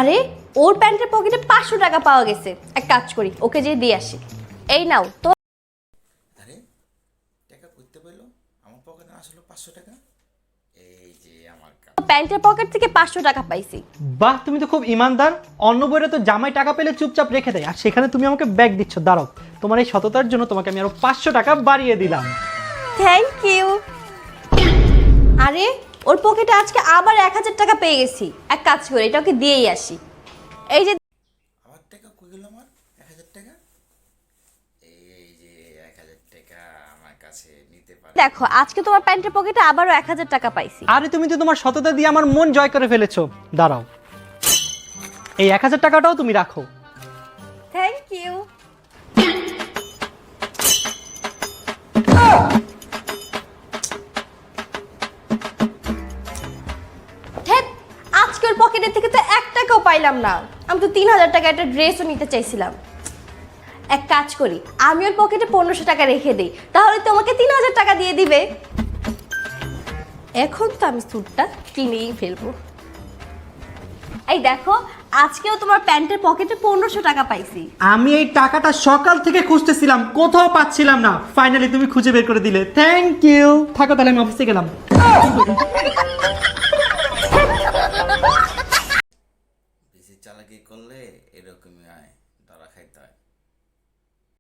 আরে ওর প্যান্টের পকেটে 500 টাকা পাওয়া গেছে, এক কাজ করি ওকে যেয়ে দিয়ে আসি। এই নাও তো। আরে টাকা করতে পারলো আমার পকেটে আসলো 500 টাকা। এই যে আমার প্যান্টের পকেট থেকে 500 টাকা পাইছি। বাহ, তুমি তো খুব ইমানদার। অন্য বইরে তো জামাই টাকা পেলে চুপচাপ রেখে দেয়, আর সেখানে তুমি আমাকে ব্যাগ দিচ্ছ। দাঁড়াও, তোমার এই সততার জন্য তোমাকে আমি আরো 500 টাকা বাড়িয়ে দিলাম। Thank you. আরে ওর পকেটে আজকে আবার 1000 টাকা পেয়ে গেছি, এক কাজ করি এটা ওকে দিয়েই আসি। এই যে আমার টাকা কই গেল আমার 1000 টাকা। এই যে 1000 টাকা আমার কাছে নিতে পারে। দেখো আজকে তোমার প্যান্টের পকেটে আবারও 1000 টাকা পাইছি। আরে তুমি তো তোমার সততা দিয়ে আমার মন জয় করে ফেলেছো। দাঁড়াও, এই 1000 টাকাটাও তুমি রাখো। Thank you. আজকে ওর পকেটের থেকে তো 1 টাকাও পাইলাম না। আমি তো 3000 টাকা একটা ড্রেসও নিতে চাইছিলাম। এক কাজ করি, আমি ওর পকেটে 1500 টাকা রেখে দিই, তাহলে তোমাকে 3000 টাকা দিয়ে দিবে। এখন তো আমি স্যুটটা কিনেই ফেলবো। এই দেখো আজকেও তোমার প্যান্টের পকেটে 1500 টাকা পাইছি। আমি এই টাকাটা সকাল থেকে খুঁজতেছিলাম, কোথাও পাচ্ছিলাম না। ফাইনালি তুমি খুঁজে বের করে দিলে, থ্যাংক ইউ। থাকো তাহলে, আমি অফিসে গেলাম। বেশি চালাকি করলে এরকমই হয়, ধরা খাইতে হয়।